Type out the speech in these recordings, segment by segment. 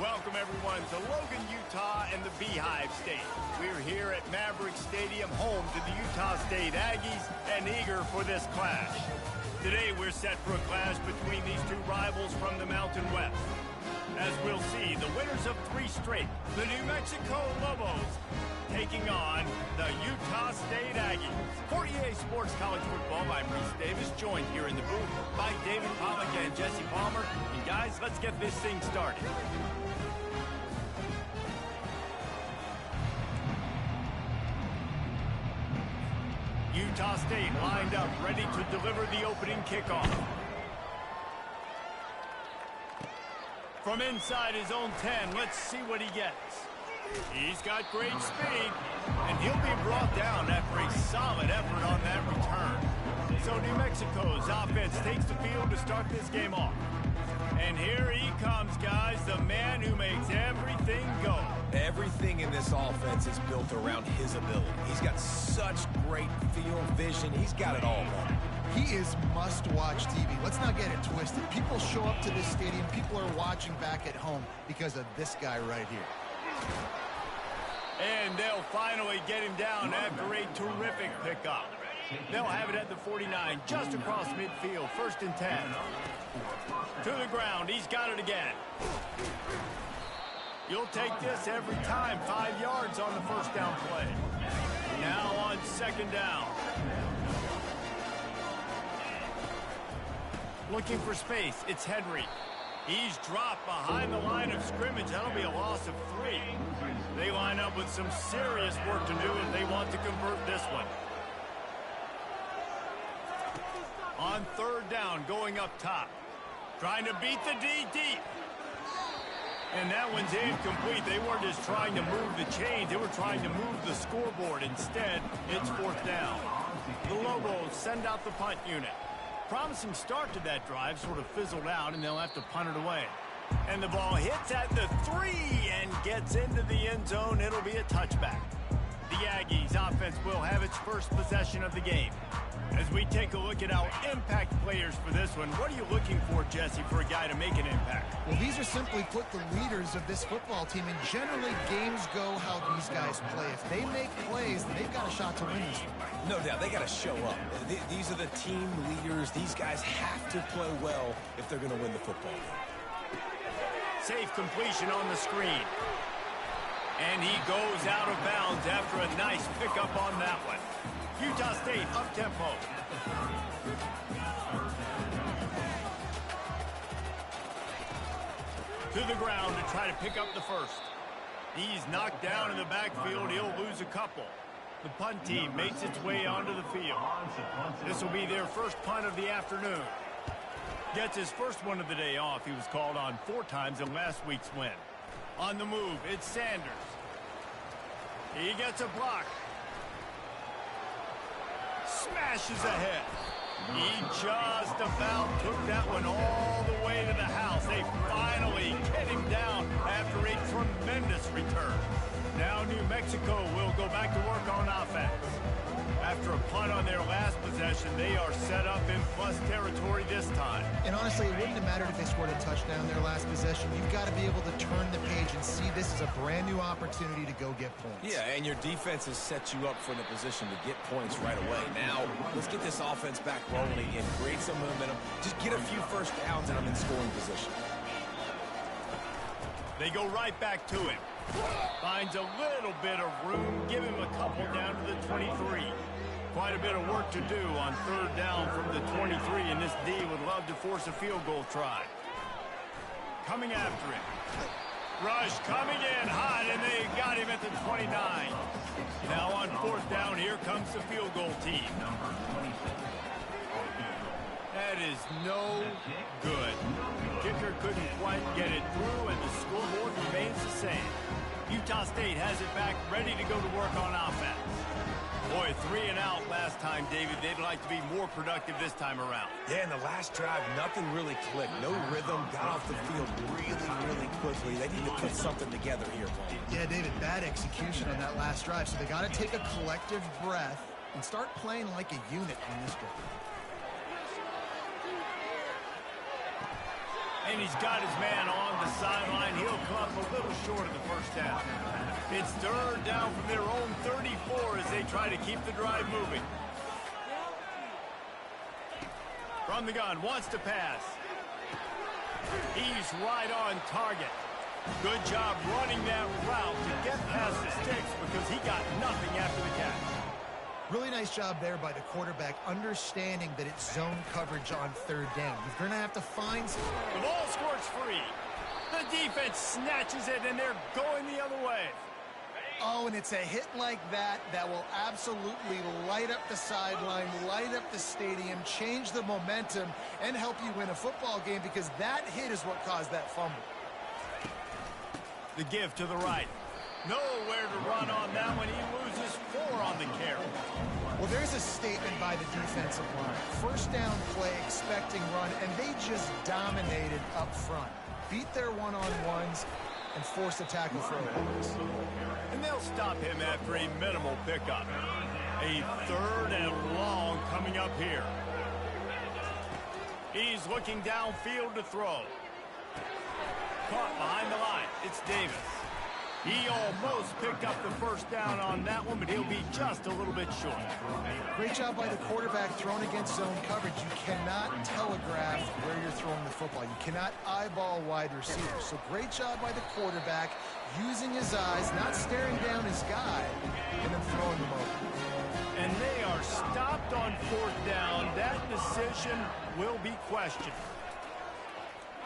Welcome, everyone, to Logan, Utah and the Beehive State. We're here at Maverick Stadium, home to the Utah State Aggies, and eager for this clash. Today, we're set for a clash between these two rivals from the Mountain West. As we'll see, the winners of 3 straight, the New Mexico Lobos, taking on the Utah State Aggies. For EA Sports College Football, I'm Reese Davis, joined here in the booth by David Pollock and Jesse Palmer. And guys, let's get this thing started. Utah State lined up, ready to deliver the opening kickoff. From inside his own 10, let's see what he gets. He's got great speed, and he'll be brought down after a solid effort on that return. So New Mexico's offense takes the field to start this game off. And here he comes, guys, the man who makes everything go. Everything in this offense is built around his ability. He's got such great field vision. He's got it all, man. He is must-watch TV. Let's not get it twisted. People show up to this stadium. People are watching back at home because of this guy right here. And they'll finally get him down after a terrific pickup. They'll have it at the 49, just across midfield, 1st and 10. To the ground, he's got it again. You'll take this every time, 5 yards on the 1st down play. Now on 2nd down. Looking for space, it's Henry. He's dropped behind the line of scrimmage. That'll be a loss of 3. They line up with some serious work to do if they want to convert this one. On 3rd down, going up top. Trying to beat the D deep. And that one's incomplete. They weren't just trying to move the chains. They were trying to move the scoreboard. Instead, it's 4th down. The Lobos send out the punt unit. Promising start to that drive, sort of fizzled out, and they'll have to punt it away. And the ball hits at the 3 and gets into the end zone. It'll be a touchback. The Aggies offense will have its first possession of the game. As we take a look at our impact players for this one, what are you looking for, Jesse, for a guy to make an impact? Well, these are simply put the leaders of this football team, and generally games go how these guys play. If they make plays, then they've got a shot to win this one. No doubt, they got to show up. These are the team leaders. These guys have to play well if they're going to win the football game. Safe completion on the screen. And he goes out of bounds after a nice pickup on that one. Utah State up-tempo. To the ground to try to pick up the 1st. He's knocked down in the backfield. He'll lose a couple. The punt team makes its way onto the field. This will be their first punt of the afternoon. Gets his first one of the day off. He was called on 4 times in last week's win. On the move, it's Sanders. He gets a block. Smashes ahead. He just about took that one all the way to the house. They finally get him down after a tremendous return. Now New Mexico will go back to work on offense. After a punt on their last possession, they are set up in plus territory this time. And honestly, it wouldn't have mattered if they scored a touchdown their last possession. You've got to be able to turn the page and see this as a brand new opportunity to go get points. Yeah, and your defense has set you up for the position to get points right away. Now, let's get this offense back rolling and create some momentum. Just get a few 1st downs and I'm in scoring position. They go right back to him. Finds a little bit of room. Give him a couple down to the 23. Quite a bit of work to do on 3rd down from the 23, and this D would love to force a field goal try. Coming after him. Rush coming in hot, and they got him at the 29. Now on 4th down, here comes the field goal team. That is no good. Kicker couldn't quite get it through, and the scoreboard remains the same. Utah State has it back, ready to go to work on offense. Boy, 3 and out last time, David. They'd like to be more productive this time around. Yeah, in the last drive, nothing really clicked. No rhythm, got off the field really quickly. They need to put something together here, Paul. Yeah, David, bad execution on that last drive, so they got to take a collective breath and start playing like a unit on this drive. And he's got his man on the sideline. He'll come up a little short of the first down. It's third down from their own 34 as they try to keep the drive moving. From the gun, wants to pass. He's right on target. Good job running that route to get past the sticks because he got nothing after the catch. Really nice job there by the quarterback, understanding that it's zone coverage on third down. You're going to have to find some... The ball squirts free. The defense snatches it, and they're going the other way. Oh, and it's a hit like that that will absolutely light up the sideline, light up the stadium, change the momentum, and help you win a football game because that hit is what caused that fumble. The give to the right. Nowhere to run on that one. He loses 4 on the carry. Well, there's a statement by the defensive line. First down play, expecting run, and they just dominated up front. Beat their one-on-ones and force a tackle for a loss. And they'll stop him after a minimal pickup. A third and long coming up here. He's looking downfield to throw. Caught behind the line. It's Davis. He almost picked up the first down on that one, but he'll be just a little bit short. Great job by the quarterback thrown against zone coverage. You cannot telegraph where you're throwing the football. You cannot eyeball wide receivers. So great job by the quarterback using his eyes, not staring down his guy, and then throwing them over. And they are stopped on fourth down. That decision will be questioned.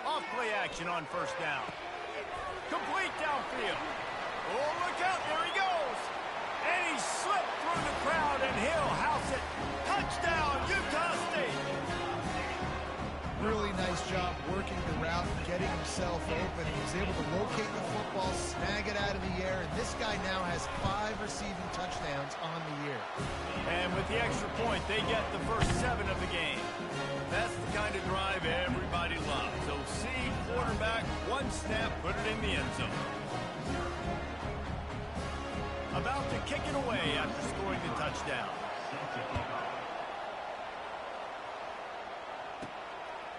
Off play action on first down. Complete downfield. Oh, look out. There he goes. And he slipped through the crowd, and he'll house it. Touchdown, Utah State. Really nice job working the route, getting himself open. He was able to locate the football, snag it out of the air, and this guy now has 5 receiving touchdowns on the year. And with the extra point, they get the first 7 of the game. That's the kind of drive everybody loves. So see quarterback, 1 snap, put it in the end zone. About to kick it away after scoring the touchdown.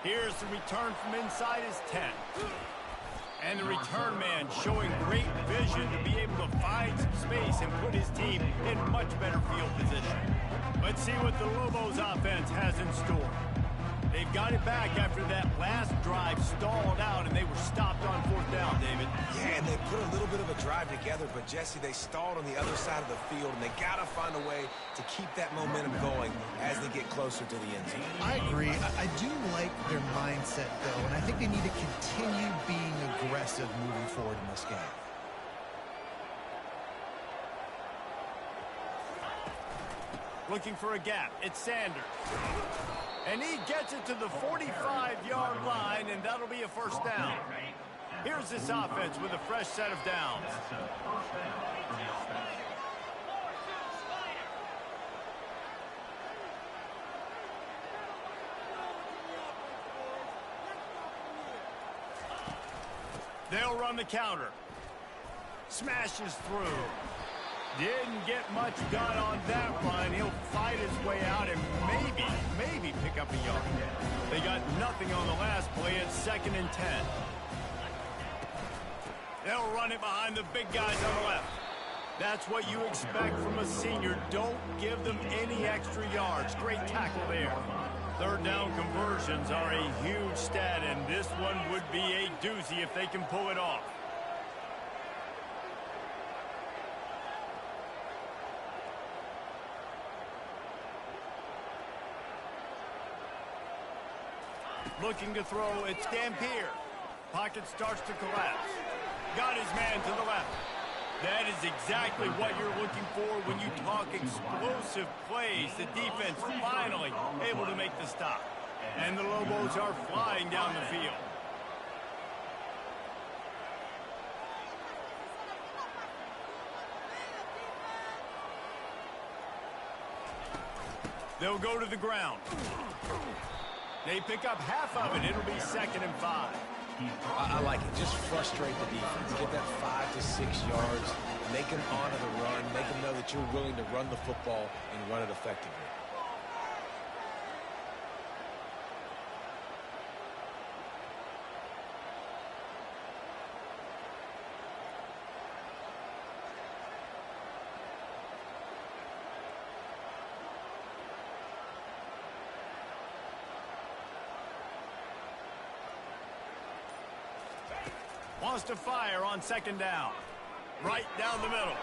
Here's the return from inside his 10. And the return man showing great vision to be able to find some space and put his team in much better field position. Let's see what the Lobos offense has in store. They've got it back after that last drive stalled out, and they were stopped on fourth down, David. Yeah, and they put a little bit of a drive together, but, Jesse, they stalled on the other side of the field, and they got to find a way to keep that momentum going as they get closer to the end zone. I agree. I do like their mindset, though, and I think they need to continue being aggressive moving forward in this game. Looking for a gap. It's Sanders. And he gets it to the 45-yard line, and that'll be a first down. Here's this offense with a fresh set of downs. They'll run the counter. Smashes through. Didn't get much done on that run. He'll fight his way out and maybe pick up a yard. They got nothing on the last play. It's 2nd and 10. They'll run it behind the big guys on the left. That's what you expect from a senior. Don't give them any extra yards. Great tackle there. Third down conversions are a huge stat, and this one would be a doozy if they can pull it off. Looking to throw, it's Dampier. Pocket starts to collapse. Got his man to the left. That is exactly what you're looking for when you talk explosive plays. The defense finally able to make the stop. And the Lobos are flying down the field. They'll go to the ground. They pick up half of it. It'll be 2nd and 5. I like it. Just frustrate the defense. Get that 5 to 6 yards. Make them honor the run. Make them know that you're willing to run the football and run it effectively. Wants to fire on second down. Right down the middle.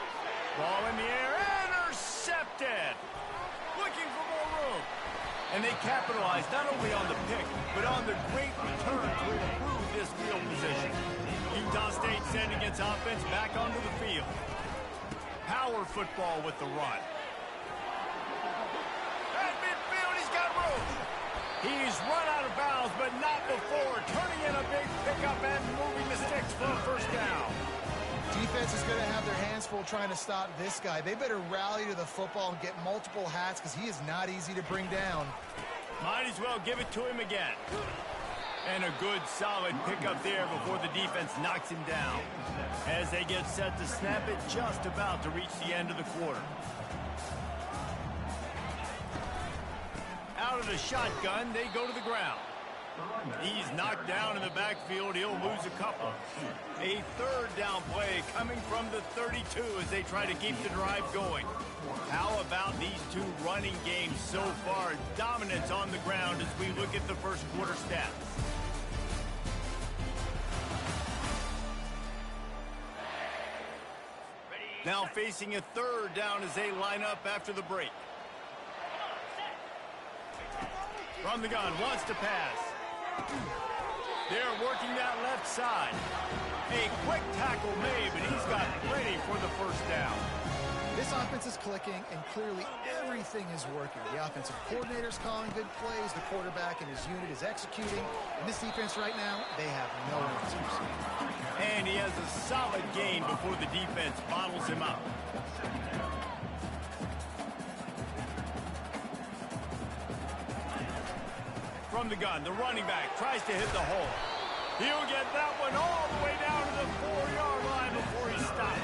Ball in the air. Intercepted. Looking for more room. And they capitalize not only on the pick, but on the great return to improve this field position. Utah State sending its offense back onto the field. Power football with the run. At midfield, he's got room. He's run out of bounds, but not before. Turning in a big pickup and moving the sticks for a first down. Defense is going to have their hands full trying to stop this guy. They better rally to the football and get multiple hats because he is not easy to bring down. Might as well give it to him again. And a good, solid pickup there before the defense knocks him down. As they get set to snap it, just about to reach the end of the quarter. Out of the shotgun, they go to the ground. He's knocked down in the backfield. He'll lose a couple. A third down play coming from the 32 as they try to keep the drive going. How about these two running games so far? Dominance on the ground as we look at the first quarter stats. Now facing a third down as they line up after the break. From the gun, wants to pass. They're working that left side. A quick tackle made, but he's got plenty for the first down. This offense is clicking, and clearly everything is working. The offensive coordinator's calling good plays. The quarterback and his unit is executing. And this defense right now, they have no answers. And he has a solid gain before the defense bottles him up. From the gun, the running back tries to hit the hole. He'll get that one all the way down to the 4-yard line before he stops.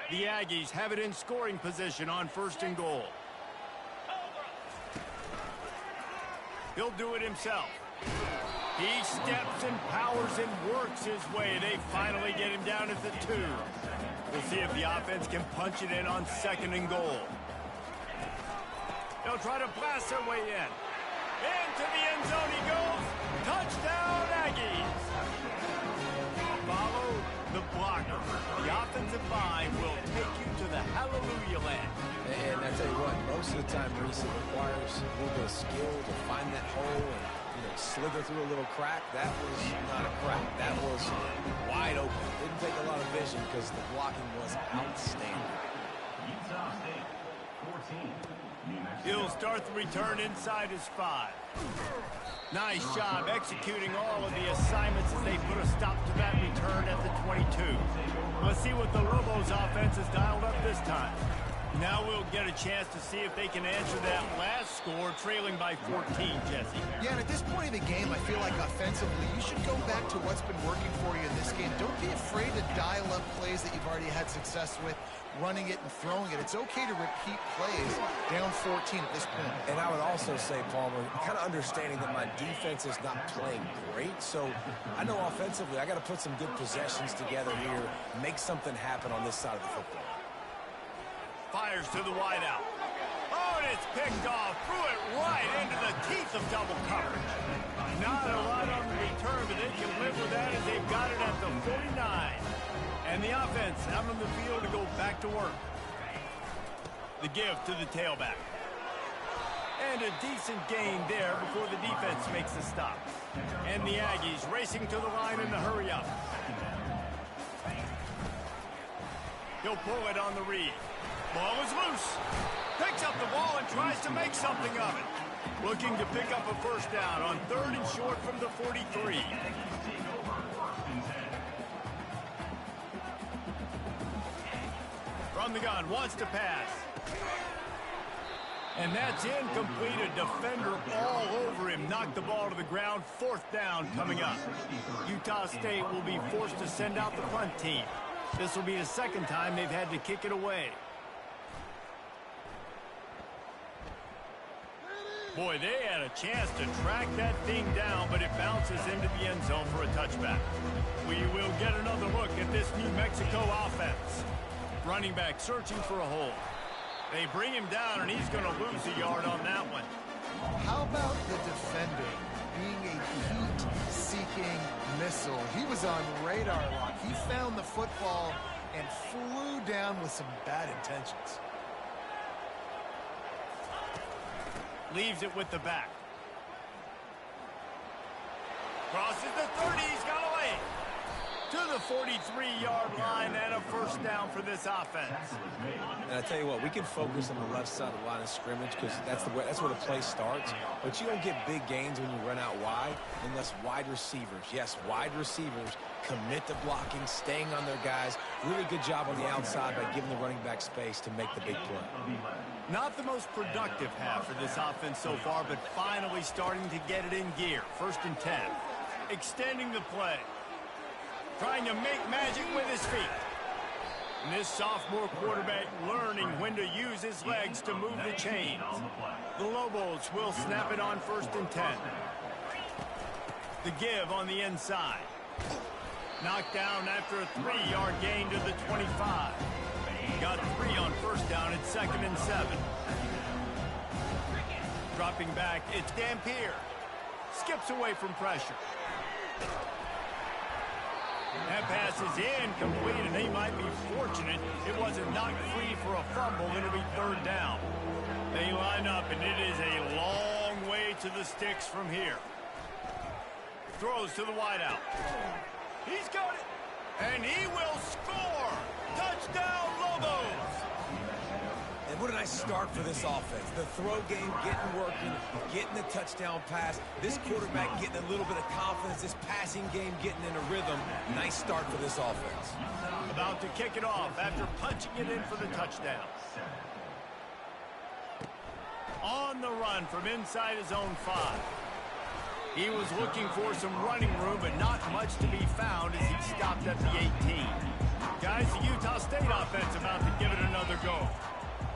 The Aggies have it in scoring position on first and goal. He'll do it himself. He steps and powers and works his way. They finally get him down at the 2. We'll see if the offense can punch it in on second and goal. They'll try to blast their way in. Into the end zone he goes. Touchdown, Aggies. Follow the blocker. The offensive line will take you to the hallelujah land. And I tell you what, most of the time, Reese, it requires a little bit of skill to find that hole and slither through a little crack. That was not a crack. That was wide open. Didn't take a lot of vision because the blocking was outstanding. He'll start the return inside his 5. Nice job executing all of the assignments as they put a stop to that return at the 22. Let's see what the Lobos offense has dialed up this time. Now we'll get a chance to see if they can answer that last score, trailing by 14, Jesse. Yeah, and at this point in the game, I feel like offensively, you should go back to what's been working for you in this game. Don't be afraid to dial up plays that you've already had success with, running it and throwing it. It's okay to repeat plays down 14 at this point. And I would also say, Palmer, kind of understanding that my defense is not playing great, so I know offensively I got to put some good possessions together here, make something happen on this side of the football. Fires to the wideout. Oh, and it's picked off. Threw it right into the teeth of double coverage. Not a lot on the return, but they can live with that as they've got it at the 49. And the offense out on the field to go back to work. The give to the tailback. And a decent gain there before the defense makes the stop. And the Aggies racing to the line in the hurry up. He'll pull it on the read. Ball is loose. Picks up the ball and tries to make something of it. Looking to pick up a first down on 3rd and short from the 43. From the gun, wants to pass. And that's incomplete. A defender all over him. Knocked the ball to the ground. 4th down coming up. Utah State will be forced to send out the punt team. This will be the second time they've had to kick it away. Boy, they had a chance to track that thing down, but it bounces into the end zone for a touchback. We will get another look at this New Mexico offense. Running back searching for a hole. They bring him down, and he's going to lose a yard on that one. How about the defender being a heat-seeking missile? He was on radar lock. He found the football and flew down with some bad intentions. Leaves it with the back. Crosses the 30. He's got away. To the 43-yard line and a first down for this offense. And I tell you what, we can focus on the left side of the line of scrimmage because that's where the play starts. But you don't get big gains when you run out wide unless wide receivers, yes, wide receivers, commit to blocking, staying on their guys. Really good job on the outside by giving the running back space to make the big play. Not the most productive half for this offense so far, but finally starting to get it in gear. 1st and 10. Extending the play. Trying to make magic with his feet. And this sophomore quarterback learning when to use his legs to move the chains. The Lobos will snap it on 1st and 10. The give on the inside. Knocked down after a 3-yard gain to the 25. Got 3 on 1st down at 2nd and 7. Dropping back, it's Dampier. Skips away from pressure. That pass is incomplete, and they might be fortunate it wasn't knocked free for a fumble. It'll be 3rd down. They line up, and it is a long way to the sticks from here. Throws to the wideout. He's got it, and he will score. Touchdown, Lobos. And what a nice start for this offense. The throw game getting working, getting the touchdown pass. This quarterback getting a little bit of confidence. This passing game getting in a rhythm. Nice start for this offense. About to kick it off after punching it in for the touchdown. On the run from inside his own 5. He was looking for some running room, but not much to be found as he stopped at the 18. Guys, the Utah State offense about to give it another go.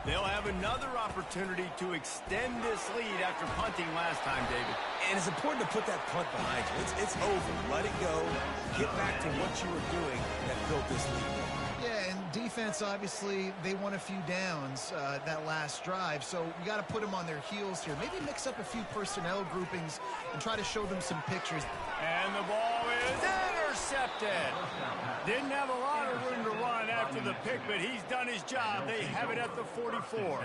They'll have another opportunity to extend this lead after punting last time, David. And it's important to put that punt behind you. It's over. Let it go. Get back to what you were doing that built this lead. Yeah, and defense, obviously, they won a few downs that last drive, so you got to put them on their heels here. Maybe mix up a few personnel groupings and try to show them some pictures. And the ball is intercepted. Didn't have a lot of room to run after the pick, but he's done his job. They have it at the 44.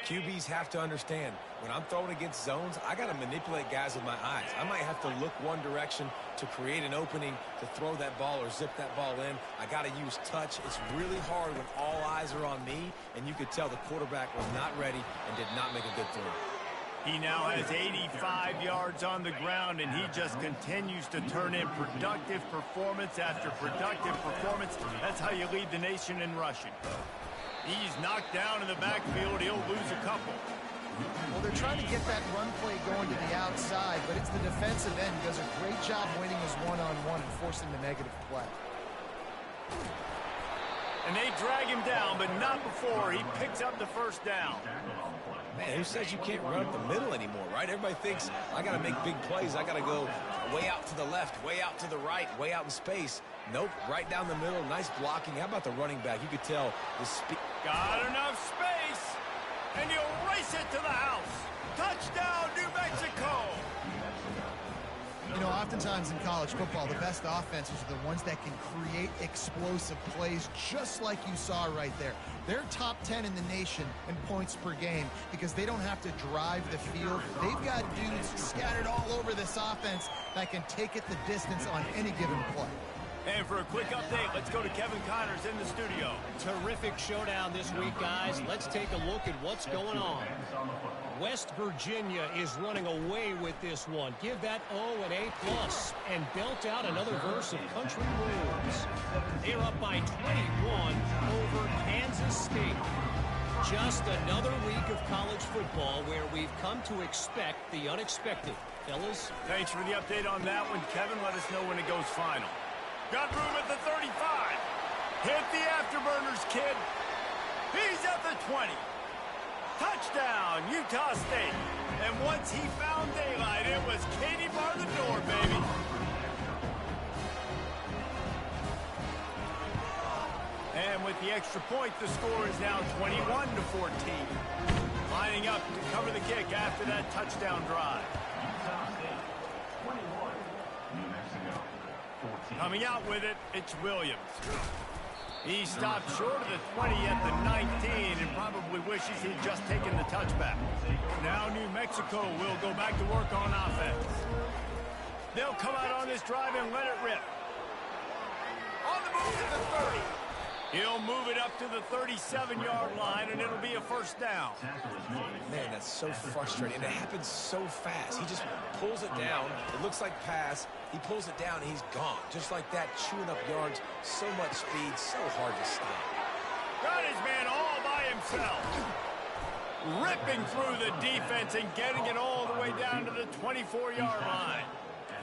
QBs have to understand, when I'm throwing against zones, I got to manipulate guys with my eyes. I might have to look one direction to create an opening to throw that ball or zip that ball in. I got to use touch. It's really hard when all eyes are on me, and you could tell the quarterback was not ready and did not make a good throw. He now has 85 yards on the ground, and he just continues to turn in productive performance after productive performance. That's how you lead the nation in rushing. He's knocked down in the backfield. He'll lose a couple. Well, they're trying to get that run play going to the outside, but it's the defensive end who does a great job winning his one-on-one and forcing the negative play. And they drag him down, but not before he picks up the 1st down. Man, who says you can't run up the middle anymore, right? Everybody thinks, I got to make big plays. I got to go way out to the left, way out to the right, way out in space. Nope, right down the middle. Nice blocking. How about the running back? You could tell the speed. Got enough space, and he'll race it to the house. Touchdown, New Mexico. You know, oftentimes in college football, the best offenses are the ones that can create explosive plays, just like you saw right there. They're top 10 in the nation in points per game because they don't have to drive the field. They've got dudes scattered all over this offense that can take it the distance on any given play. And for a quick update, let's go to Kevin Connors in the studio. Terrific showdown this week, guys. Let's take a look at what's going on. West Virginia is running away with this one. Give that O an A+, and belt out another verse of country rules. They're up by 21 over Kansas State. Just another week of college football where we've come to expect the unexpected. Fellas? Thanks for the update on that one, Kevin. Let us know when it goes final. Got room at the 35. Hit the afterburners, kid. He's at the 20. Touchdown, Utah State. And once he found daylight, it was Katie bar the door, baby. And with the extra point, the score is now 21-14. Lining up to cover the kick after that touchdown drive. Coming out with it, it's Williams. He stopped short of the 20 at the 19 and probably wishes he'd just taken the touchback. Now New Mexico will go back to work on offense. They'll come out on this drive and let it rip. On the move to the 30. He'll move it up to the 37-yard line, and it'll be a first down. Man, that's so frustrating. It happens so fast. He just pulls it down. It looks like pass. He pulls it down, and he's gone. Just like that, chewing up yards. So much speed, so hard to stop. Got his man all by himself. Ripping through the defense and getting it all the way down to the 24-yard line.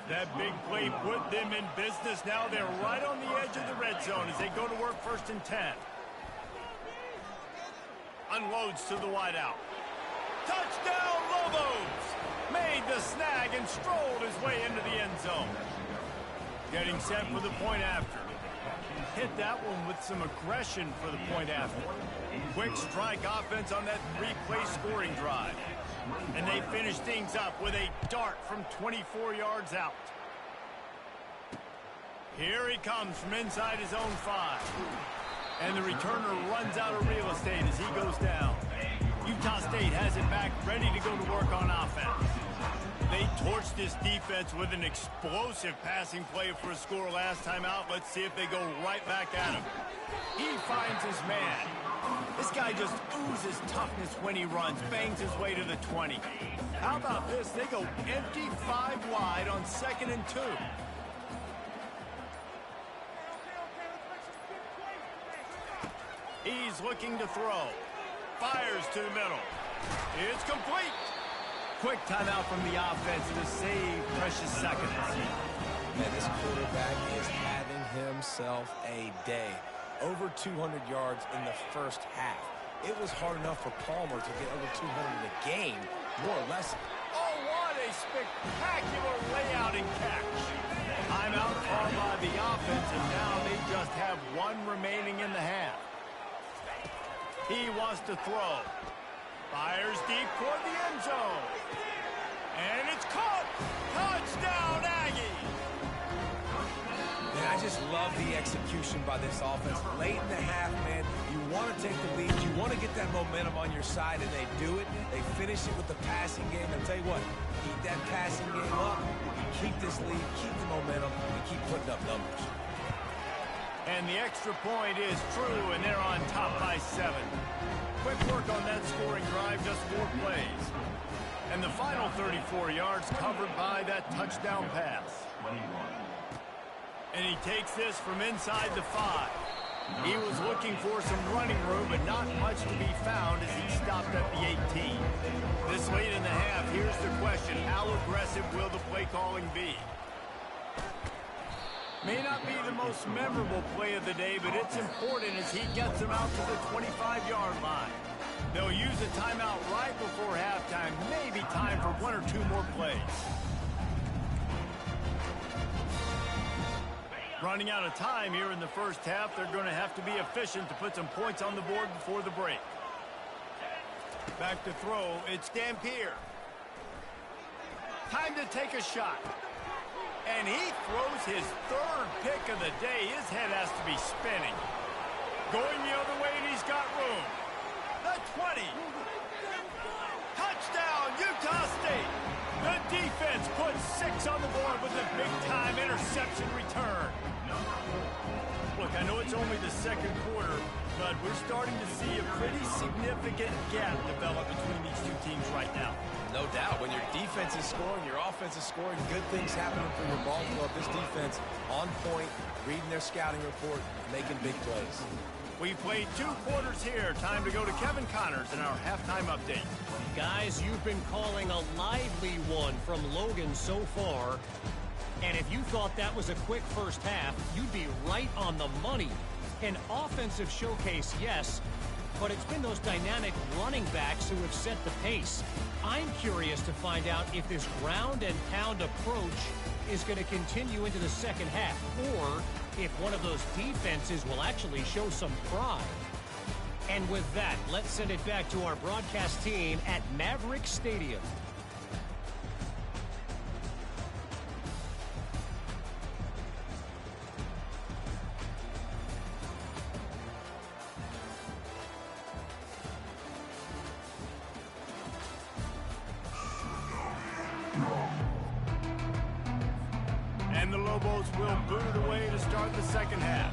That big play put them in business. Now they're right on the edge of the red zone as they go to work 1st and 10. Unloads to the wideout. Touchdown, Lobos! Made the snag and strolled his way into the end zone. Getting set for the point after. Hit that one with some aggression for the point after. Quick strike offense on that 3-play scoring drive. And they finish things up with a dart from 24 yards out. Here he comes from inside his own 5. And the returner runs out of real estate as he goes down. Utah State has it back, ready to go to work on offense. They torched this defense with an explosive passing play for a score last time out. Let's see if they go right back at him. He finds his man. This guy just oozes toughness when he runs, bangs his way to the 20. How about this? They go empty 5 wide on 2nd and 2. He's looking to throw. Fires to the middle. It's complete. Quick timeout from the offense to save precious seconds. Man, this quarterback is having himself a day. Over 200 yards in the first half. It was hard enough for Palmer to get over 200 in the game, more or less. Oh, what a spectacular layout and catch. Timeout called by the offense, and now they just have 1 remaining in the half. He wants to throw. Fires deep toward the end zone. And it's caught. Touchdown, Aggie. Man, I just love the execution by this offense. Late in the half, man, you want to take the lead. You want to get that momentum on your side, and they do it. They finish it with the passing game. I'll tell you what, keep that passing game up. Keep this lead, keep the momentum, and keep putting up numbers. And the extra point is true, and they're on top by 7. Quick work on that scoring drive, just 4 plays. And the final 34 yards covered by that touchdown pass. And he takes this from inside the 5. He was looking for some running room, but not much to be found as he stopped at the 18. This late in the half, here's the question. How aggressive will the play calling be? May not be the most memorable play of the day, but it's important as he gets them out to the 25-yard line. They'll use a timeout right before halftime, maybe time for 1 or 2 more plays. Running out of time here in the first half, they're going to have to be efficient to put some points on the board before the break. Back to throw, it's Dampier. Time to take a shot. And he throws his 3rd pick of the day. His head has to be spinning. Going the other way, and he's got room. The 20. Touchdown, Utah State. The defense puts 6 on the board with a big-time interception return. Look, I know it's only the 2nd quarter, but we're starting to see a pretty significant gap develop between these 2 teams right now. No doubt. When your defense is scoring, your offense is scoring, good things happening for your ball club. This defense on point, reading their scouting report, making big plays. We played 2 quarters here. Time to go to Kevin Connors in our halftime update. Guys, you've been calling a lively one from Logan so far. And if you thought that was a quick first half, you'd be right on the money. An offensive showcase, yes, but it's been those dynamic running backs who have set the pace. I'm curious to find out if this ground and pound approach is going to continue into the second half, or if one of those defenses will actually show some pride. And with that, let's send it back to our broadcast team at Maverick Stadium. And the Lobos will boot it away to start the second half.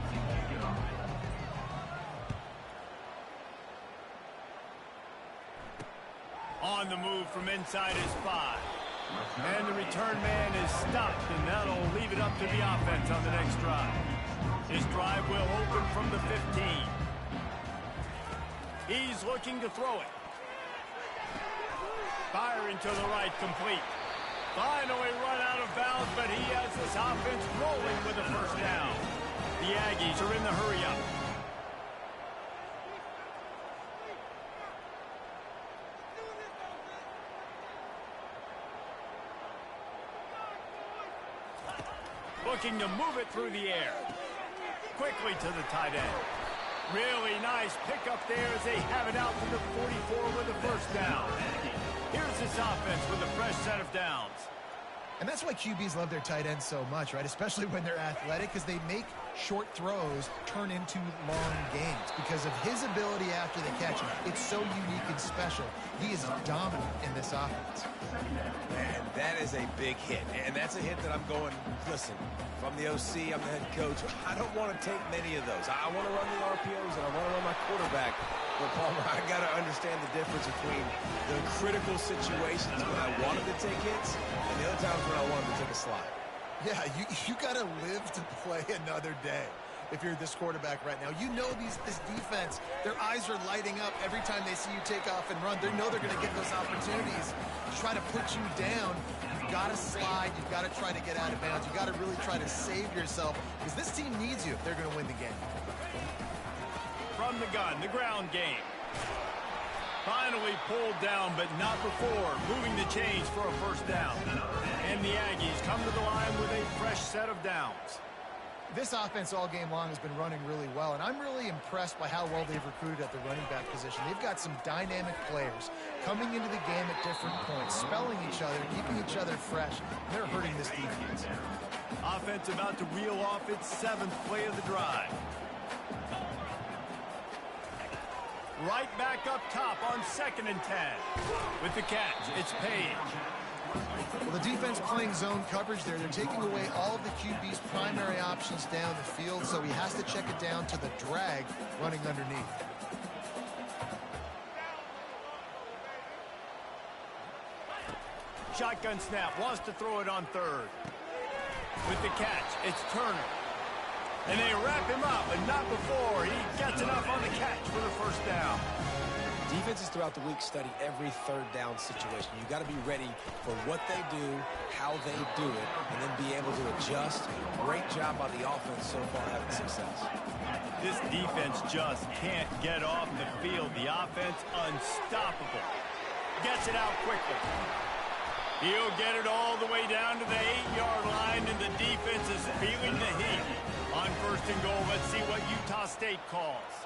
On the move from inside his 5. And the return man is stopped, and that'll leave it up to the offense on the next drive. His drive will open from the 15. He's looking to throw it. Firing to the right, complete. Finally run out of bounds, but he has this offense rolling with a first down. The Aggies are in the hurry-up. Looking to move it through the air. Quickly to the tight end. Really nice pickup there as they have it out to the 44 with a first down. Here's this offense with a fresh set of downs. And that's why QBs love their tight ends so much, right? Especially when they're athletic, because they make short throws turn into long games because of his ability after the catch. It's so unique and special. He is dominant in this offense. Man, that is a big hit. And that's a hit that I'm going, listen, from the OC, I'm the head coach. I don't want to take many of those. I want to run the RPOs, and I want to run my quarterback. But, Palmer, I got to understand the difference between the critical situations when I wanted to take hits and the other times when I wanted to take a slide. Yeah, you got to live to play another day if you're this quarterback right now. You know this defense, their eyes are lighting up every time they see you take off and run. They know they're going to get those opportunities to try to put you down. You've got to slide. You've got to try to get out of bounds. You've got to really try to save yourself because this team needs you if they're going to win the game. From the gun, the ground game. Finally pulled down, but not before moving the chains for a first down. And the Aggies come to the line with a fresh set of downs. This offense all game long has been running really well, and I'm really impressed by how well they've recruited at the running back position. They've got some dynamic players coming into the game at different points, spelling each other, keeping each other fresh. They're hurting this defense. Offense about to reel off its 7th play of the drive. Right back up top on 2nd and 10. With the catch, it's Page. Well, the defense playing zone coverage there. They're taking away all of the QB's primary options down the field, so he has to check it down to the drag running underneath. Shotgun snap, wants to throw it on 3rd. With the catch, it's Turner. And they wrap him up, but not before he gets enough on the catch for the first down. Defenses throughout the week study every 3rd down situation. You got to be ready for what they do, how they do it, and then be able to adjust. Great job by the offense so far having success. This defense just can't get off the field. The offense unstoppable. Gets it out quickly. He'll get it all the way down to the 8-yard line, and the defense is feeling the heat. On 1st and goal, let's see what Utah State calls.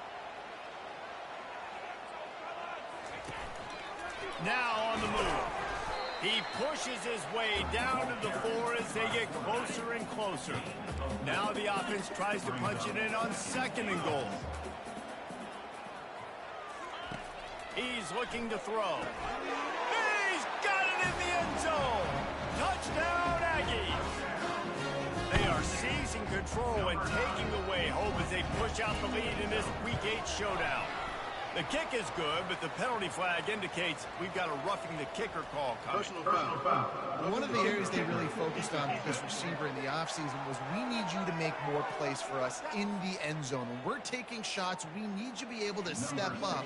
Now on the move. He pushes his way down to the 4 as they get closer and closer. Now the offense tries to punch it in on 2nd and goal. He's looking to throw. He's got it in the end zone. Touchdown, Aggies. They are seizing control and taking away hope as they push out the lead in this Week 8 showdown. The kick is good, but the penalty flag indicates we've got a roughing the kicker call coming. Personal foul. One of the areas they really focused on with this receiver in the offseason was we need you to make more plays for us in the end zone. When we're taking shots, we need you to be able to step up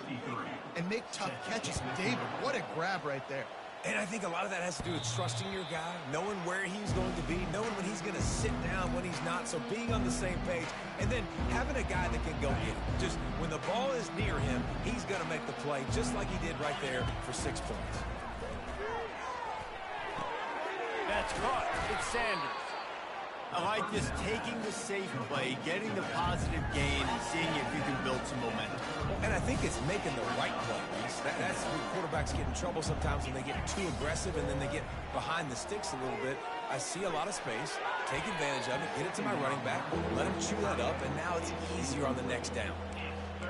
and make tough catches. David, what a grab right there. And I think a lot of that has to do with trusting your guy, knowing where he's going to be, knowing when he's going to sit down, when he's not, so being on the same page, and then having a guy that can go get it. Just when the ball is near him, he's going to make the play, just like he did right there for 6 points. That's caught. It's Sanders. I like just taking the safe play, getting the positive gain, and seeing if you can build some momentum. And I think it's making the right play, Reese. That's where quarterbacks get in trouble sometimes when they get too aggressive and then they get behind the sticks a little bit. I see a lot of space, take advantage of it, get it to my running back, let him chew that up, and now it's easier on the next down.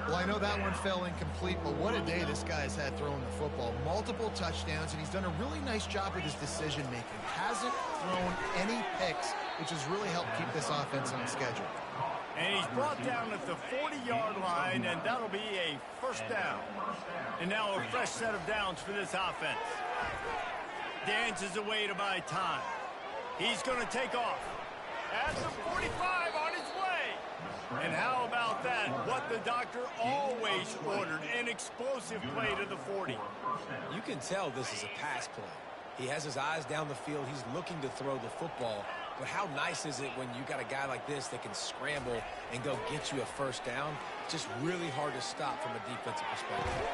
Well, I know that one fell incomplete, but what a day this guy's had throwing the football. Multiple touchdowns, and he's done a really nice job with his decision-making. Hasn't thrown any picks, which has really helped keep this offense on schedule. And he's brought down at the 40-yard line, and that'll be a first down. And now a fresh set of downs for this offense. Dances away to buy time. He's going to take off. At the 45 on his way. And how about that? What the doctor always ordered, an explosive play to the 40. You can tell this is a pass play. He has his eyes down the field. He's looking to throw the football. But how nice is it when you got a guy like this that can scramble and go get you a first down? It's just really hard to stop from a defensive perspective.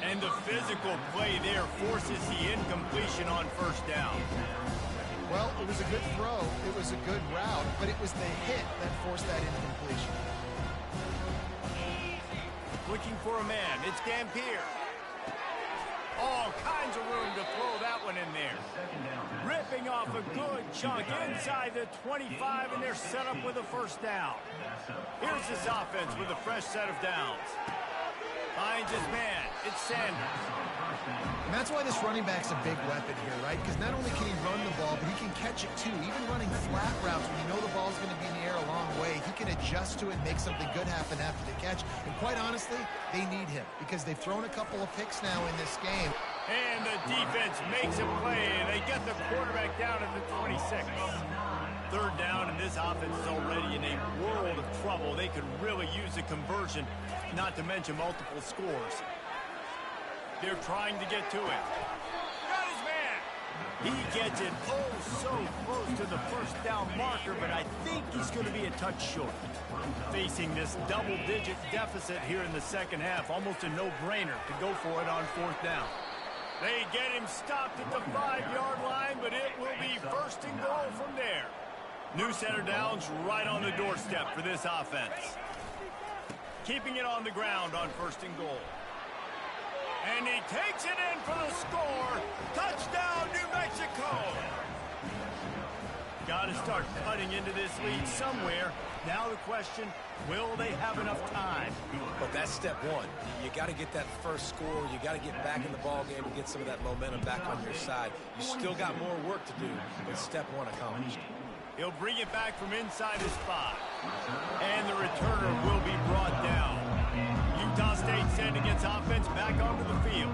And the physical play there forces the incompletion on first down. Well, it was a good throw. It was a good route, but it was the hit that forced that incompletion. Looking for a man. It's Dampier. All kinds of room to throw that one in there. Ripping off a good chunk inside the 25, and they're set up with a first down. Here's this offense with a fresh set of downs. Finds his man. It's Sanders. And that's why this running back's a big weapon here, right? Because not only can he run the ball, but he can catch it too. Even running flat routes when you know the ball's going to be in the air a long way, he can adjust to it and make something good happen after the catch. And quite honestly, they need him because they've thrown a couple of picks now in this game. And the defense makes a play, and they get the quarterback down at the 26. Third down, and this offense is already in a world of trouble. They could really use a conversion, not to mention multiple scores. They're trying to get to it. Got his man. He gets it so close to the first down marker, but I think he's going to be a touch short. Facing this double-digit deficit here in the second half, almost a no-brainer to go for it on fourth down. They get him stopped at the 5-yard line, but it will be first and goal from there. New center downs right on the doorstep for this offense. Keeping it on the ground on first and goal. And he takes it in for the score. Touchdown, New Mexico. Got to start cutting into this lead somewhere. Now the question, will they have enough time? But that's step one. You got to get that first score. You got to get back in the ball game and get some of that momentum back on your side. You still got more work to do, but step one accomplished. He'll bring it back from inside his 5. And the returner will be brought down. Utah State sending its offense back onto the field.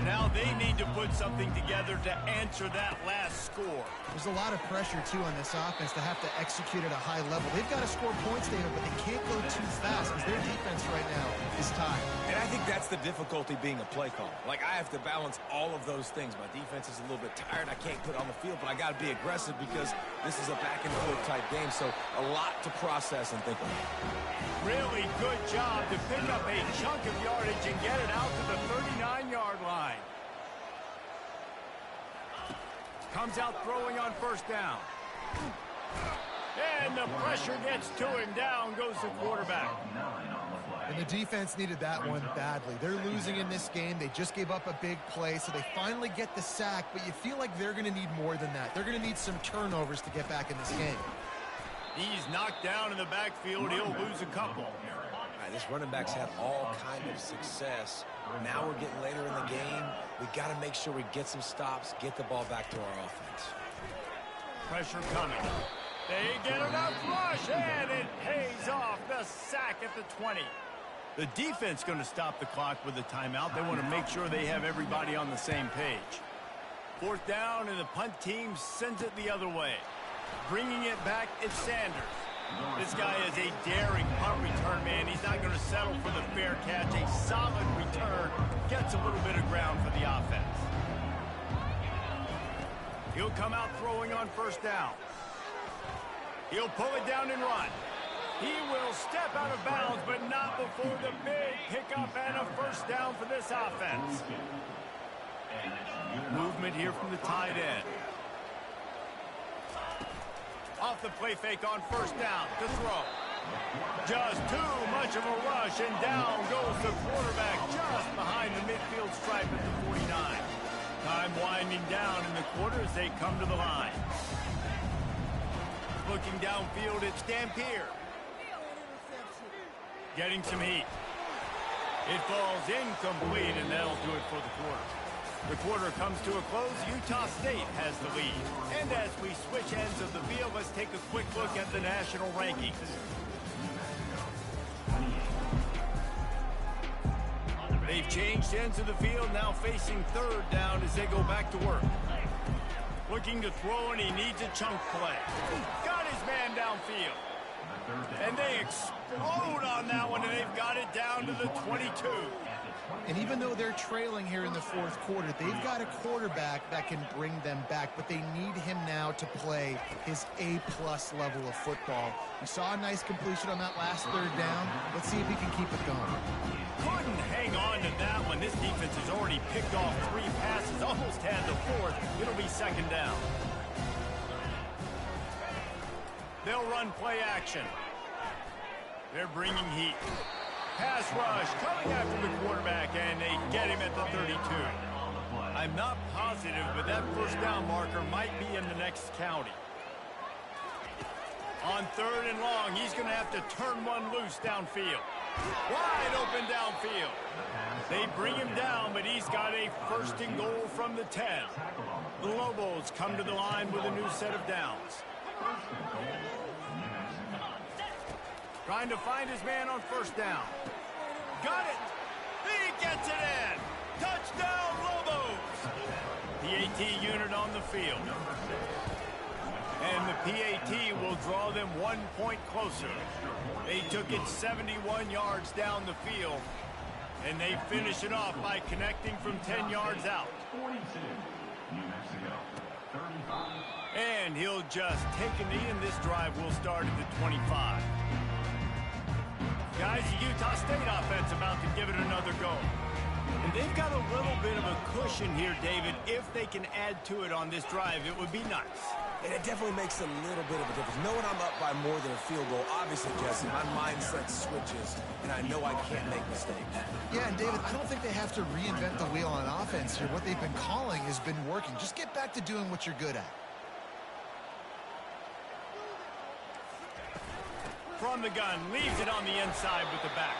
Now they need to put something together to answer that last score. There's a lot of pressure, too, on this offense to have to execute at a high level. They've got to score points, David, but they can't go too fast because their defense right now is tied. And I think that's the difficulty being a play caller. Like, I have to balance all of those things. My defense is a little bit tired. I can't put it on the field, but I got to be aggressive because this is a back-and-forth type game, so a lot to process and think about. Really good job to pick up a chunk of yardage and get it out to the 39-yard line. Comes out throwing on first down. And the pressure gets to him. Down goes the quarterback. And the defense needed that one badly. They're losing in this game. They just gave up a big play, so they finally get the sack, but you feel like they're going to need more than that. They're going to need some turnovers to get back in this game. He's knocked down in the backfield. He'll lose a couple. This running back's had all kind of success. Now we're getting later in the game. We got to make sure we get some stops, get the ball back to our offense. Pressure coming. They get enough rush, and it pays off. The sack at the 20. The defense going to stop the clock with a timeout. They want to make sure they have everybody on the same page. Fourth down, and the punt team sends it the other way. Bringing it back, it's Sanders. This guy is a daring punt return man. He's not going to settle for the fair catch. A solid return gets a little bit of ground for the offense. He'll come out throwing on first down. He'll pull it down and run. He will step out of bounds, but not before the big pickup and a first down for this offense. Movement here from the tight end. Off the play fake on first down to throw. Just too much of a rush, and down goes the quarterback just behind the midfield stripe at the 49. Time winding down in the quarter as they come to the line. Looking downfield, it's Dampier. Getting some heat. It falls incomplete, and that'll do it for the quarter. The quarter comes to a close. Utah State has the lead. And as we switch ends of the field, let's take a quick look at the national rankings. They've changed ends of the field, now facing third down as they go back to work. Looking to throw, and he needs a chunk play. Got his man downfield. And they explode on that one, and they've got it down to the 22. And even though they're trailing here in the fourth quarter, they've got a quarterback that can bring them back, but they need him now to play his A-plus level of football. We saw a nice completion on that last third down. Let's see if he can keep it going. Couldn't hang on to that one. This defense has already picked off 3 passes, almost had the 4th. It'll be second down. They'll run play action. They're bringing heat. Pass rush coming after the quarterback, and they get him at the 32. I'm not positive, but that first down marker might be in the next county. On third and long, he's going to have to turn one loose downfield. Wide open downfield. They bring him down, but he's got a first and goal from the 10. The Lobos come to the line with a new set of downs. Trying to find his man on first down. Got it. He gets it in. Touchdown, Lobos. The AT unit on the field. And the PAT will draw them 1 point closer. They took it 71 yards down the field, and they finish it off by connecting from 10 yards out. And he'll just take a knee, and this drive will start at the 25. Guys, the Utah State offense about to give it another go. And they've got a little bit of a cushion here, David. If they can add to it on this drive, it would be nice. And it definitely makes a little bit of a difference. Knowing I'm up by more than a field goal, obviously, Jesse, my mindset switches, and I know I can't make mistakes. Yeah, and David, I don't think they have to reinvent the wheel on offense here. What they've been calling has been working. Just get back to doing what you're good at. From the gun, leaves it on the inside with the back.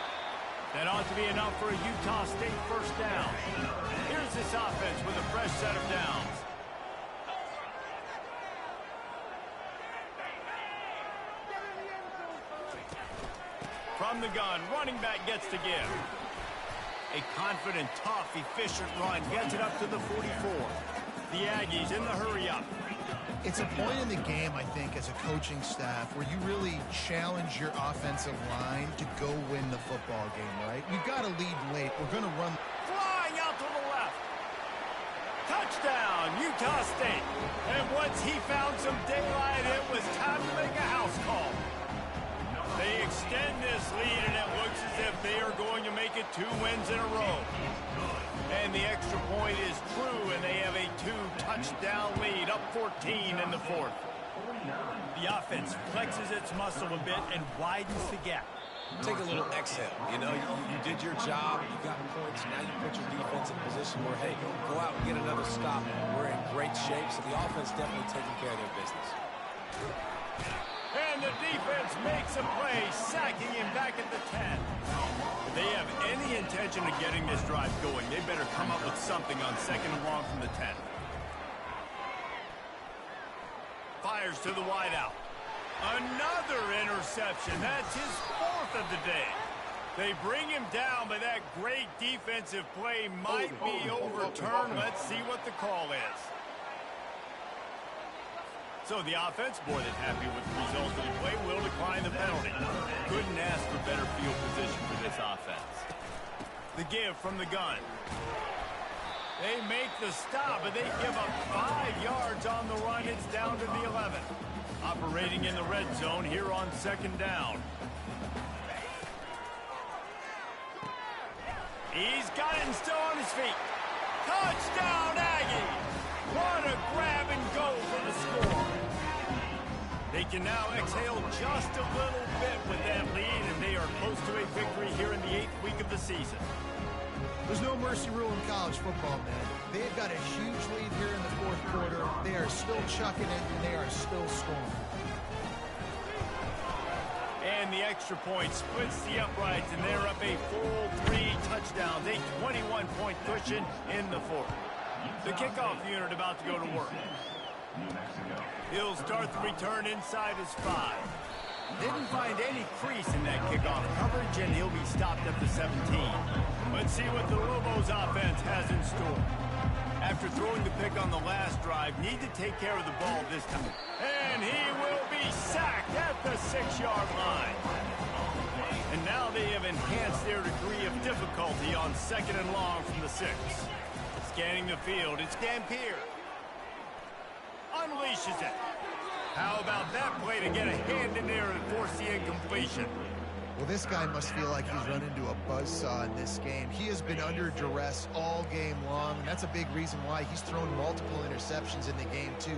That ought to be enough for a Utah State first down. Here's this offense with a fresh set of downs. From the gun, running back gets to give. A confident, tough, efficient run gets it up to the 44. The Aggies in the hurry up. It's a point in the game, I think, as a coaching staff where you really challenge your offensive line to go win the football game, right? We've got to lead late. We're going to run. Flying out to the left. Touchdown, Utah State. And once he found some daylight, it was time to make a house call. They extend this lead, and it looks as if they are going to make it 2 wins in a row. And the extra point is true, and they have a 2-touchdown lead, up 14 in the 4th. The offense flexes its muscle a bit and widens the gap. Take a little exhale. You know, you did your job. You got points. Now you put your defense in position where, hey, go out and get another stop. We're in great shape, so the offense definitely taking care of their business. And the defense makes a play, sacking him back at the 10. If they have any intention of getting this drive going, they better come up with something on second and long from the 10. Fires to the wideout. Another interception. That's his 4th of the day. They bring him down, but that great defensive play might be overturned. Let's see what the call is. So the offense, more than happy with the result of the play, will decline the penalty. Couldn't ask for better field position for this offense. The give from the gun. They make the stop, but they give up 5 yards on the run. It's down to the 11. Operating in the red zone here on second down. He's got it and still on his feet. Touchdown, Aggie! What a grab and go for the score. They can now exhale just a little bit with that lead, and they are close to a victory here in the 8th week of the season. There's no mercy rule in college football, man. They've got a huge lead here in the 4th quarter. They are still chucking it, and they are still scoring. And the extra point splits the uprights, and they're up a full 3 touchdowns, a 21-point cushion in the 4th. The kickoff unit about to go to work. He'll start the return inside his 5. Didn't find any crease in that kickoff coverage, and he'll be stopped at the 17. Let's see what the Lobos offense has in store. After throwing the pick on the last drive, need to take care of the ball this time. And he will be sacked at the 6-yard line. And now they have enhanced their degree of difficulty on 2nd and long from the 6. Scanning the field, it's Dampier. Unleashes it. How about that play to get a hand in there and force the incompletion? Well, this guy must feel like he's run into a buzzsaw in this game. He has been under duress all game long, and that's a big reason why he's thrown multiple interceptions in the game, too.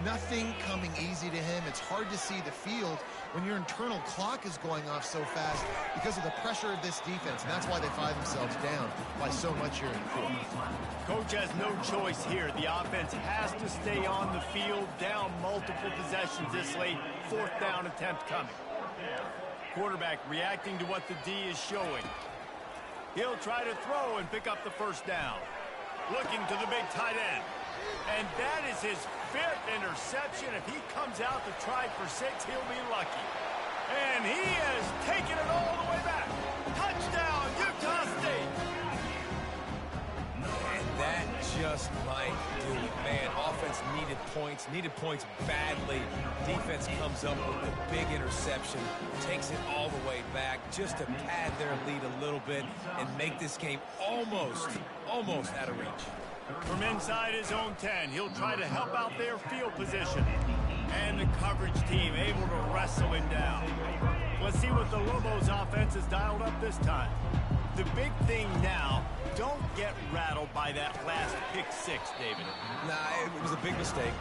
Nothing coming easy to him. It's hard to see the field when your internal clock is going off so fast because of the pressure of this defense, and that's why they find themselves down by so much here in the 4th. Coach has no choice here. The offense has to stay on the field, down multiple possessions this late. 4th down attempt coming. Quarterback reacting to what the D is showing. He'll try to throw and pick up the 1st down. Looking to the big tight end. And that is his 5th interception. If he comes out to try for 6, he'll be lucky. And he has taken it all the way back. Touchdown, Utah State. And that just might do it, man. Offense needed points badly. Defense comes up with a big interception, takes it all the way back just to pad their lead a little bit and make this game almost out of reach. From inside his own 10, he'll try to help out their field position. And the coverage team able to wrestle him down. Let's see what the Lobos offense has dialed up this time. The big thing now, don't get rattled by that last pick 6, David. Nah, it was a big mistake.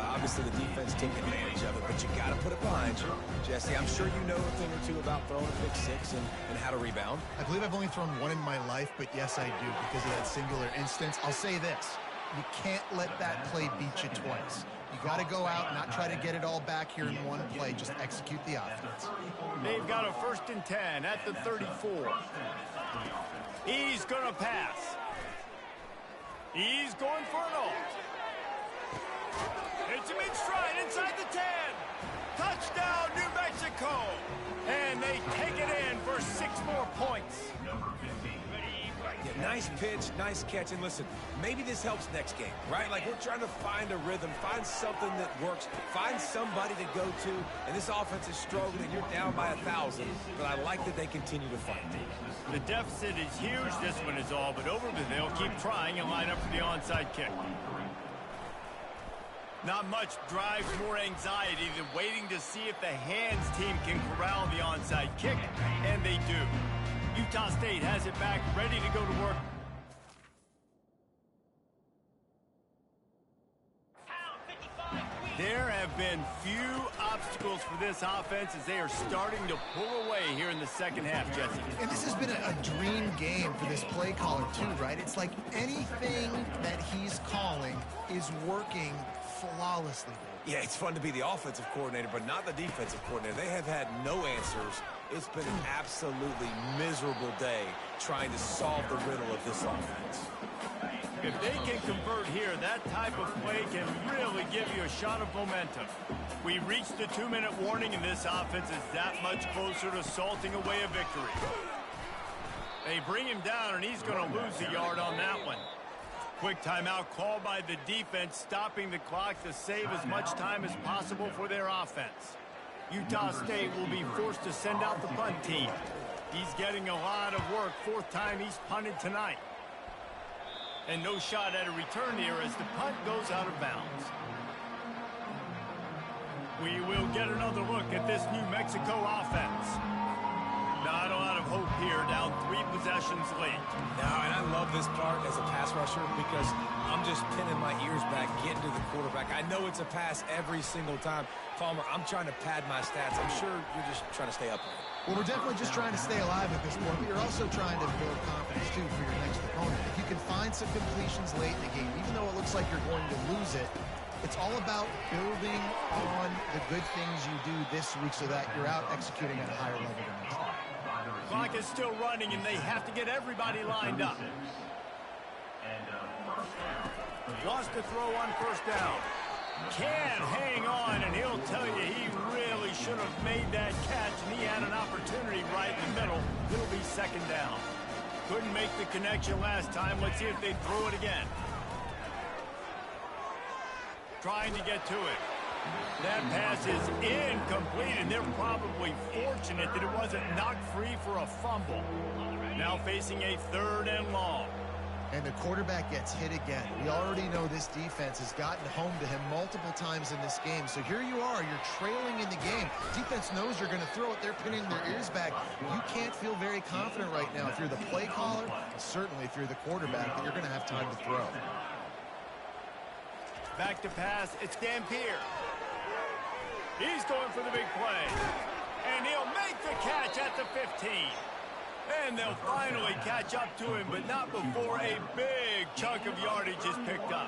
Obviously, the defense took advantage of it, but you got to put it behind you. Jesse, I'm sure you know a thing or two about throwing a pick 6 and how to rebound. I believe I've only thrown one in my life, but yes, I do because of that singular instance. I'll say this. You can't let that play beat you twice. You got to go out and not try to get it all back here in one play. Just execute the offense. They've got a 1st and 10 at the 34. He's going to pass. He's going for an alt. It's him in stride inside the 10. Touchdown, New Mexico. And they take it in for 6 more points. Yeah, nice pitch, nice catch. And listen, maybe this helps next game, right? Like, we're trying to find a rhythm, find something that works, find somebody to go to. And this offense is struggling, and you're down by 1,000. But I like that they continue to fight. The deficit is huge. This one is all but over, but they'll keep trying and line up for the onside kick. Not much drives more anxiety than waiting to see if the hands team can corral the onside kick, and they do. Utah State has it back, ready to go to work. There have been few obstacles for this offense as they are starting to pull away here in the 2nd half, Jesse. And this has been a dream game for this play caller, too, right? It's like anything that he's calling is working flawlessly. Yeah, it's fun to be the offensive coordinator, but not the defensive coordinator. They have had no answers. It's been an absolutely miserable day trying to solve the riddle of this offense. If they can convert here, that type of play can really give you a shot of momentum. We reached the 2-minute warning, and this offense is that much closer to salting away a victory. They bring him down, and he's going to lose a yard on that one. Quick timeout called by the defense, stopping the clock to save as much time as possible for their offense. Utah State will be forced to send out the punt team. He's getting a lot of work. 4th time he's punted tonight. And no shot at a return here as the punt goes out of bounds. We will get another look at this New Mexico offense. Not a lot of hope here, down 3 possessions late. No, and I love this part as a pass rush pressure because I'm just pinning my ears back, getting to the quarterback. I know it's a pass every single time. Palmer, I'm trying to pad my stats. I'm sure you're just trying to stay up there. Well, we're definitely just trying to stay alive at this point, but you're also trying to build confidence, too, for your next opponent. If you can find some completions late in the game, even though it looks like you're going to lose it, it's all about building on the good things you do this week so that you're out executing at a higher level than next time. Clock is still running, and they have to get everybody lined up. Wants to throw on first down. Can hang on, and he'll tell you he really should have made that catch, and he had an opportunity right in the middle. It'll be second down. Couldn't make the connection last time. Let's see if they throw it again. Trying to get to it. That pass is incomplete, and they're probably fortunate that it wasn't knocked free for a fumble. Now facing a 3rd and long. And the quarterback gets hit again. We already know this defense has gotten home to him multiple times in this game. So here you are, you're trailing in the game. Defense knows you're going to throw it. They're pinning their ears back. You can't feel very confident right now if you're the play caller, certainly if you're the quarterback, that you're going to have time to throw. Back to pass, it's Dampier. He's going for the big play. And he'll make the catch at the 15. And they'll finally catch up to him, but not before a big chunk of yardage is picked up.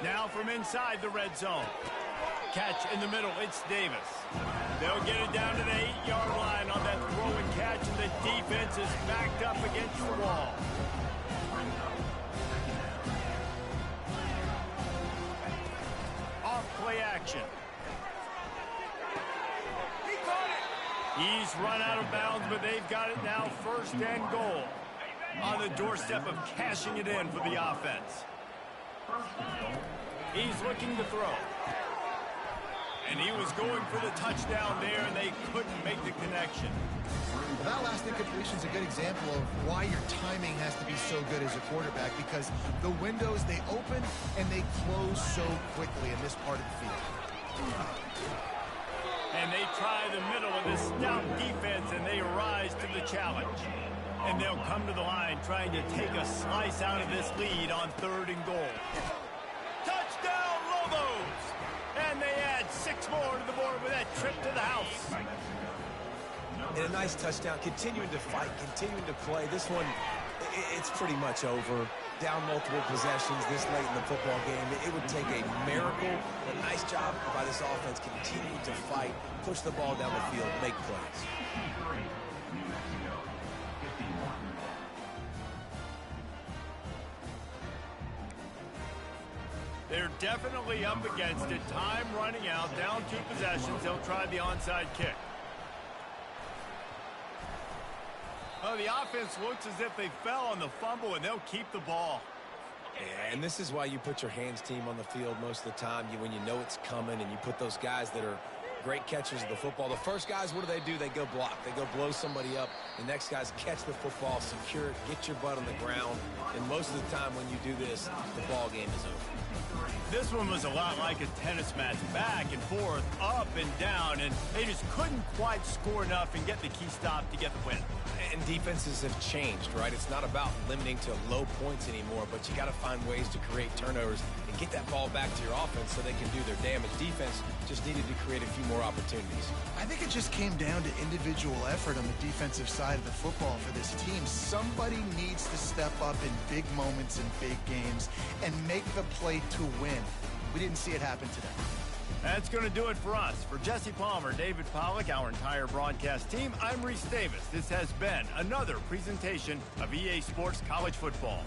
Now from inside the red zone. Catch in the middle, it's Davis. They'll get it down to the 8-yard line on that throw and catch, and the defense is backed up against the wall. Off play action. He's run out of bounds, but they've got it now 1st and goal. On the doorstep of cashing it in for the offense. He's looking to throw. And he was going for the touchdown there, and they couldn't make the connection. Well, that last incompletion is a good example of why your timing has to be so good as a quarterback, because the windows, they open and they close so quickly in this part of the field. And they try the middle of this stout defense, and they rise to the challenge. And they'll come to the line trying to take a slice out of this lead on 3rd and goal. Touchdown, Lobos! And they add 6 more to the board with that trip to the house. And a nice touchdown, continuing to fight, continuing to play. This one, it's pretty much over. Down multiple possessions this late in the football game. It would take a miracle. A nice job by this offense, continuing to fight, push the ball down the field, make plays. They're definitely up against it. Time running out, down 2 possessions. They'll try the onside kick. Oh, the offense looks as if they fell on the fumble, and they'll keep the ball. Yeah, and this is why you put your hands team on the field most of the time. When you know it's coming, and you put those guys that are great catchers of the football. The first guys, what do? They go block. They go blow somebody up. The next guys catch the football, secure it, get your butt on the ground. And most of the time when you do this, the ball game is over. This one was a lot like a tennis match, back and forth, up and down, and they just couldn't quite score enough and get the key stop to get the win. And defenses have changed, right? It's not about limiting to low points anymore, but you got to find ways to create turnovers and get that ball back to your offense so they can do their damage. Defense just needed to create a few more opportunities. I think it just came down to individual effort on the defensive side of the football for this team. Somebody needs to step up in big moments and big games and make the play to win. We didn't see it happen today. That's going to do it for us. For Jesse Palmer, David Pollack, our entire broadcast team, I'm Reese Davis. This has been another presentation of EA Sports College Football.